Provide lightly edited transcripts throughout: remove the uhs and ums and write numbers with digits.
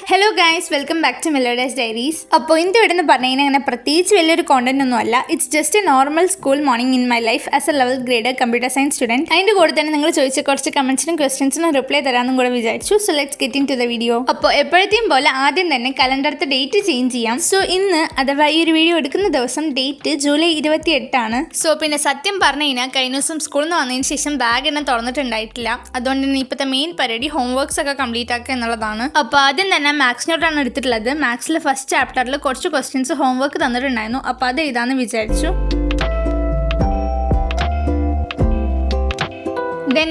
Hello guys, welcome back to Mellow Diaries. അപ്പോൾ ഇന്ന് ഇവിടെ പറഞ്ഞാൽ അങ്ങനെ പ്രത്യേകിച്ച് വലിയൊരു കോണ്ടന്റ് ഒന്നും അല്ല. It's just A normal school morning in my life as A level grade computer science student. അതിന്റെ കൂടെ തന്നെ നിങ്ങൾ ചോദിച്ച കുറച്ച് കമന്റ്സിനും ക്വസ്റ്റ്യൻസിനും റിപ്ലൈ തരാമെന്നും കൂടെ വിചാരിച്ചു. So let's get into the video. അപ്പോൾ എപ്പോഴത്തെയും പോലെ ആദ്യം തന്നെ കലണ്ടറത്തെ ഡേറ്റ് ചേഞ്ച് ചെയ്യാം. സോ ഇന്ന് അഥവാ ഈ ഒരു വീഡിയോ എടുക്കുന്ന ദിവസം ഡേറ്റ് ജൂലൈ 28 ആണ്. സോ പിന്നെ സത്യം പറഞ്ഞു കഴിഞ്ഞാൽ കഴിഞ്ഞ ദിവസം സ്കൂളിൽ നിന്ന് വന്നതിന് ശേഷം ബാഗ് എന്നെ തുറന്നിട്ടുണ്ടായിട്ടില്ല. അതുകൊണ്ട് തന്നെ ഇപ്പോഴത്തെ മെയിൻ പരിപാടി ഹോംവർക്ക്സ് ഒക്കെ കംപ്ലീറ്റ് ആക്കുക എന്നുള്ളതാണ്. അപ്പോൾ ആദ്യം തന്നെ മാത്സ് നോട്ടാണ് എടുത്തിട്ടുള്ളത്. മാത്സിലെ ഫസ്റ്റ് ചാപ്റ്ററിൽ കുറച്ച് ക്വസ്റ്റ്യൻസ് ഹോംവർക്ക് തന്നിട്ടുണ്ടായിരുന്നു. അപ്പോൾ അത് എഴുതാമെന്ന് വിചാരിച്ചു.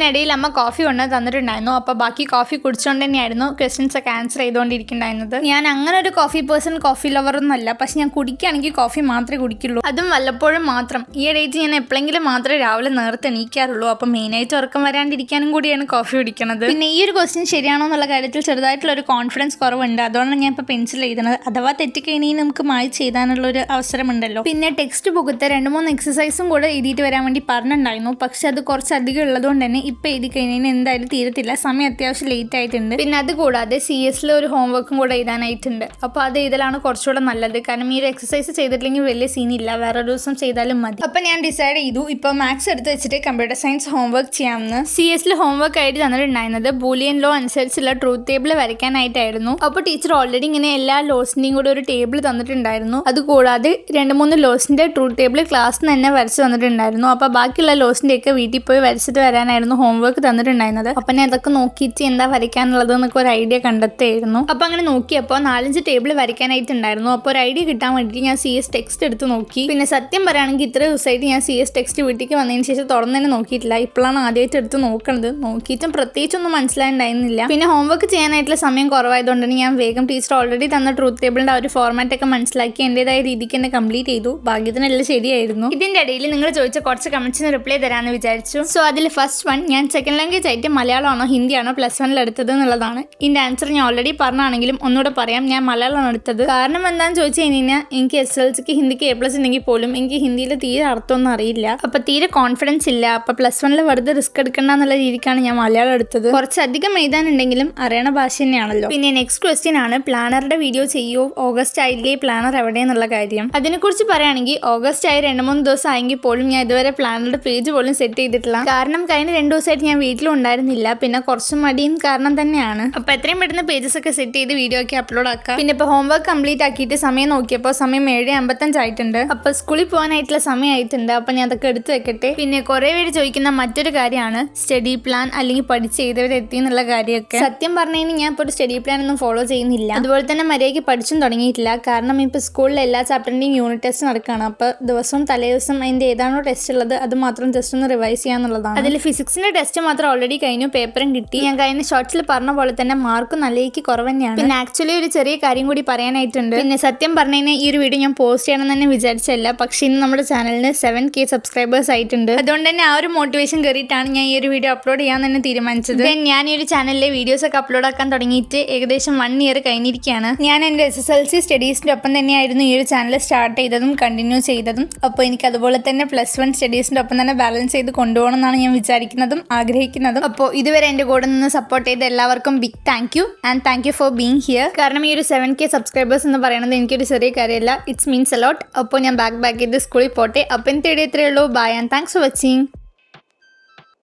ഇടയിൽ അമ്മ കോഫി കൊണ്ട് തന്നിട്ടുണ്ടായിരുന്നു. അപ്പോൾ ബാക്കി കോഫി കുടിച്ചുകൊണ്ട് തന്നെയായിരുന്നു ക്വസ്റ്റ്യൻസ് ഒക്കെ ആൻസർ ചെയ്തുകൊണ്ടിരിക്കുന്നുണ്ടായിരുന്നത്. ഞാൻ അങ്ങനെ ഒരു കോഫി ലവറൊന്നും അല്ല. പക്ഷെ ഞാൻ കുടിക്കുകയാണെങ്കിൽ കോഫി മാത്രമേ കുടിക്കുള്ളൂ, അതും വല്ലപ്പോഴും മാത്രം. ഈ ഡേറ്റ് ഞാൻ എപ്പോഴെങ്കിലും മാത്രമേ രാവിലെ നേരത്തെ എണീക്കാറുള്ളൂ. അപ്പോൾ മെയിനായിട്ട് ഉറക്കം വരാണ്ടിരിക്കാനും കൂടിയാണ് കോഫി കുടിക്കുന്നത്. പിന്നെ ഈ ഒരു ക്വസ്റ്റ്യൻ ശരിയാണോ എന്നുള്ള കാര്യത്തിൽ ചെറുതായിട്ടുള്ള ഒരു കോൺഫിഡൻസ് കുറവുണ്ട്. അതുകൊണ്ടാണ് ഞാൻ ഇപ്പോൾ പെൻസിൽ എഴുതുന്നത്. അഥവാ തെറ്റിക്കഴിഞ്ഞാൽ നമുക്ക് മായ്ച്ച് എഴുതാനുള്ള ഒരു അവസരമുണ്ടല്ലോ. പിന്നെ ടെക്സ്റ്റ് ബുക്കത്തെ 2-3 എക്സസൈസും കൂടെ എഴുതിയിട്ട് വരാൻ വേണ്ടി പറഞ്ഞിട്ടുണ്ടായിരുന്നു. പക്ഷെ അത് കുറച്ചധികം ഉള്ളതുകൊണ്ട് തന്നെ ഇപ്പം എഴുതി കഴിഞ്ഞാൽ എന്തായാലും തീരത്തില്ല. സമയം അത്യാവശ്യം ലേറ്റ് ആയിട്ടുണ്ട്. പിന്നെ അതുകൂടാതെ CS ഒരു ഹോംവർക്കും കൂടെ എഴുതാനായിട്ടുണ്ട്. അപ്പോൾ അത് എഴുതലാണ് കുറച്ചുകൂടെ നല്ലത്. കാരണം ഈ ഒരു എക്സസൈസ് ചെയ്തിട്ടില്ലെങ്കിൽ വലിയ സീനില്ല, വേറെ ഒരു ദിവസം ചെയ്താലും മതി. അപ്പം ഞാൻ ഡിസൈഡ് ചെയ്തു ഇപ്പോൾ മാത്സ് എടുത്ത് വെച്ചിട്ട് കമ്പ്യൂട്ടർ സയൻസ് ഹോംവർക്ക് ചെയ്യാമെന്ന്. CS ഹോംവർക്ക് ആയിട്ട് തന്നിട്ടുണ്ടായിരുന്നത് ബൂലിയൻ ലോ അനുസരിച്ചുള്ള ട്രൂത്ത് ടേബിൾ വരയ്ക്കാനായിട്ടായിരുന്നു. അപ്പോൾ ടീച്ചർ ഓൾറെഡി ഇങ്ങനെ എല്ലാ ലോസിൻ്റെയും കൂടെ ഒരു ടേബിൾ തന്നിട്ടുണ്ടായിരുന്നു. അതുകൂടാതെ 2-3 ലോസിൻ്റെ ട്രൂത്ത് ടേബിൾ ക്ലാസ്സിൽ തന്നെ വരച്ച് തന്നിട്ടുണ്ടായിരുന്നു. അപ്പോൾ ബാക്കിയുള്ള ലോസിൻ്റെയൊക്കെ വീട്ടിൽ പോയി വരച്ചിട്ട് വരാനായിരുന്നു ഹോംവർക്ക് തന്നിട്ടുണ്ടായിരുന്നത്. അപ്പം ഞാൻ അതൊക്കെ നോക്കിയിട്ട് എന്താ വരയ്ക്കാനുള്ളത് എന്നൊക്കെ ഒരു ഐഡിയ കണ്ടെത്തായിരുന്നു. അപ്പം അങ്ങനെ നോക്കിയപ്പോൾ 4-5 ടേബിൾ വരയ്ക്കാനായിട്ടുണ്ടായിരുന്നു. അപ്പോൾ ഒരു ഐഡിയ കിട്ടാൻ വേണ്ടിയിട്ട് ഞാൻ CS ടെക്സ്റ്റ് എടുത്ത് നോക്കി. പിന്നെ സത്യം പറയുകയാണെങ്കിൽ ഇത്ര ദിവസമായിട്ട് ഞാൻ CS ടെക്സ്റ്റ് വീട്ടിലേക്ക് വന്നതിന് ശേഷം തുറന്നു തന്നെ നോക്കിയിട്ടില്ല. ഇപ്പോഴാണ് ആദ്യമായിട്ട് എടുത്ത് നോക്കുന്നത്. നോക്കിയിട്ടും പ്രത്യേകിച്ചൊന്നും മനസ്സിലായിട്ടുണ്ടായിരുന്നില്ല. പിന്നെ ഹോംവർക്ക് ചെയ്യാനായിട്ടുള്ള സമയം കുറവായതുകൊണ്ട് തന്നെ ഞാൻ വേഗം ടീച്ചർ ഓൾറെഡി തന്ന ട്രൂത്ത് ടേബിളിൻ്റെ ആ ഒരു ഫോർമാറ്റ് ഒക്കെ മനസ്സിലാക്കി എൻ്റെതായ രീതിക്ക് തന്നെ കംപ്ലീറ്റ് ചെയ്തു. ഭാഗ്യത്തിനെല്ലാം ശരിയായിരുന്നു. ഇതിൻ്റെ ഇടയിൽ നിങ്ങൾ ചോദിച്ച കുറച്ച് കമന്റ്സിന് റിപ്ലൈ തരാമെന്ന് വിചാരിച്ചു. സോ അതിൽ ഫസ്റ്റ് വൺ, ഞാൻ സെക്കൻഡ് ലാംഗ്വേജ് ആയിട്ട് മലയാളമാണോ ഹിന്ദിയാണോ +1 എടുത്തത് എന്നുള്ളതാണ്. ഇതിൻ്റെ ആൻസർ ഞാൻ ഓൾറെഡി പറഞ്ഞാണെങ്കിലും ഒന്നുകൂടെ പറയാം. ഞാൻ മലയാളമാണ് എടുത്തത്. കാരണം എന്താണെന്ന് ചോദിച്ചു കഴിഞ്ഞാൽ എനിക്ക് SLCക്ക് ഹിന്ദിക്ക് A+ ഉണ്ടെങ്കിൽ പോലും എനിക്ക് ഹിന്ദിയിൽ തീരെ അർത്ഥമൊന്നും അറിയില്ല. അപ്പോൾ തീരെ കോൺഫിഡൻസ് ഇല്ല. അപ്പോൾ +1 വെറുതെ റിസ്ക് എടുക്കണ്ട എന്നുള്ള രീതിക്കാണ് ഞാൻ മലയാളം എടുത്തത്. കുറച്ചധികം എഴുതാനുണ്ടെങ്കിലും അറിയണ ഭാഷ തന്നെയാണല്ലോ. പിന്നെ നെക്സ്റ്റ് ക്വസ്റ്റ്യൻ ആണ്, പ്ലാനറുടെ വീഡിയോ ചെയ്യുമോ? ഓഗസ്റ്റ് ആയില്ലേ, പ്ലാനർ എവിടെയെന്നുള്ള കാര്യം. അതിനെക്കുറിച്ച് പറയുകയാണെങ്കിൽ ഓഗസ്റ്റ് ആയി 2-3 ദിവസം ആയെങ്കിൽ പോലും ഞാൻ ഇതുവരെ പ്ലാനറുടെ പേജ് പോലും സെറ്റ് ചെയ്തിട്ടില്ല. കാരണം കഴിഞ്ഞ 2 ദിവസമായിട്ട് ഞാൻ വീട്ടിലും ഉണ്ടായിരുന്നില്ല. പിന്നെ കുറച്ച് മടിയും കാരണം തന്നെയാണ്. അപ്പോൾ എത്രയും പെട്ടെന്ന് പേജസ് ഒക്കെ സെറ്റ് ചെയ്ത് വീഡിയോ ഒക്കെ അപ്ലോഡ് ആക്കാം. പിന്നെ ഇപ്പോൾ ഹോംവർക്ക് കംപ്ലീറ്റ് ആക്കിയിട്ട് സമയം നോക്കിയപ്പോൾ സമയം 7:55 ആയിട്ടുണ്ട്. അപ്പോൾ സ്കൂളിൽ പോകാനായിട്ടുള്ള സമയം ആയിട്ടുണ്ട്. അപ്പോൾ ഞാൻ അതൊക്കെ എടുത്ത് വെക്കട്ടെ. പിന്നെ കുറേ പേര് ചോദിക്കുന്ന മറ്റൊരു കാര്യമാണ് സ്റ്റഡി പ്ലാൻ അല്ലെങ്കിൽ പഠിച്ച് എഴുതവരെത്തി എന്നുള്ള കാര്യമൊക്കെ. സത്യം പറഞ്ഞു കഴിഞ്ഞാൽ ഞാൻ ഇപ്പോൾ ഒരു സ്റ്റഡി പ്ലാൻ ഒന്നും ഫോളോ ചെയ്യുന്നില്ല. അതുപോലെ തന്നെ മര്യാദയ്ക്ക് പഠിച്ചും തുടങ്ങിയിട്ടില്ല. കാരണം ഇപ്പോൾ സ്കൂളിലെ എല്ലാ ചാപ്റ്ററിൻ്റെയും യൂണിറ്റ് ടെസ്റ്റ് നടക്കുകയാണ്. അപ്പോൾ ദിവസവും തലേ ദിവസം അതിൻ്റെ ഏതാണോ ടെസ്റ്റ് ഉള്ളത് അത് മാത്രം ജസ്റ്റ് ഒന്ന് റിവൈസ് ചെയ്യാന്നുള്ളതാണ്. അതിൽ ഫിസിക്സിൻ്റെ ടെസ്റ്റ് മാത്രം ഓൾറെഡി കഴിഞ്ഞു, പേപ്പറും കിട്ടി. ഞാൻ കഴിഞ്ഞ ഷോർട്സിൽ പറഞ്ഞ പോലെ തന്നെ മാർക്ക് നല്ലയ്ക്ക് കുറവ് തന്നെയാണ്. പിന്നെ ആക്ച്വലി ഒരു ചെറിയ കാര്യം കൂടി പറയാനായിട്ടുണ്ട്. പിന്നെ സത്യം പറഞ്ഞു കഴിഞ്ഞാൽ ഈ ഒരു വീഡിയോ ഞാൻ പോസ്റ്റ് ചെയ്യണമെന്ന് തന്നെ വിചാരിച്ചല്ല. പക്ഷേ ഇന്ന് നമ്മുടെ ചാനലിന് 7K സബ്സ്ക്രൈബേഴ്സ് ആയിട്ടുണ്ട്. അതുകൊണ്ട് തന്നെ ആ ഒരു മോട്ടിവേഷൻ കയറിയിട്ടാണ് ഞാൻ ഈ ഒരു വീഡിയോ അപ്ലോഡ് ചെയ്യാൻ തന്നെ തീരുമാനിച്ചത്. ഞാൻ ഈ ഒരു ചാനലിലെ വീഡിയോസ് ഒക്കെ അപ്ലോഡ് ആക്കാൻ തുടങ്ങിയിട്ട് ഏകദേശം 1 ഇയർ കഴിഞ്ഞിരിക്കുകയാണ്. ഞാൻ എൻ്റെ SSLC സ്റ്റഡീസിൻ്റെ ഒപ്പം തന്നെയായിരുന്നു ഈ ഒരു ചാനൽ സ്റ്റാർട്ട് ചെയ്തതും കണ്ടിന്യൂ ചെയ്തതും. അപ്പോൾ എനിക്ക് അതുപോലെ തന്നെ +1 സ്റ്റഡീസിൻ്റെ ഒപ്പം തന്നെ ബാലൻസ് ചെയ്ത് കൊണ്ടുപോകണം എന്നാണ് ഞാൻ വിചാരിക്കുന്നതും ആഗ്രഹിക്കുന്നതും. അപ്പോൾ ഇതുവരെ എൻ്റെ കൂടെ നിന്ന് സപ്പോർട്ട് ചെയ്ത എല്ലാവർക്കും big thank you and thank you for being here. കാരണം ഈ ഒരു 7K സബ്സ്ക്രൈബേഴ്സ് എന്ന് പറയുന്നത് എനിക്കൊരു ചെറിയ കാര്യമല്ല. It's means a lot. അപ്പോൾ ഞാൻ ബാക്ക് ചെയ്ത് സ്കൂളിൽ പോട്ടെ. അപ്പോൾ ഇന്നത്തെ വീഡിയോ ഇത്രയേ ഉള്ളൂ. Bye and thanks for watching.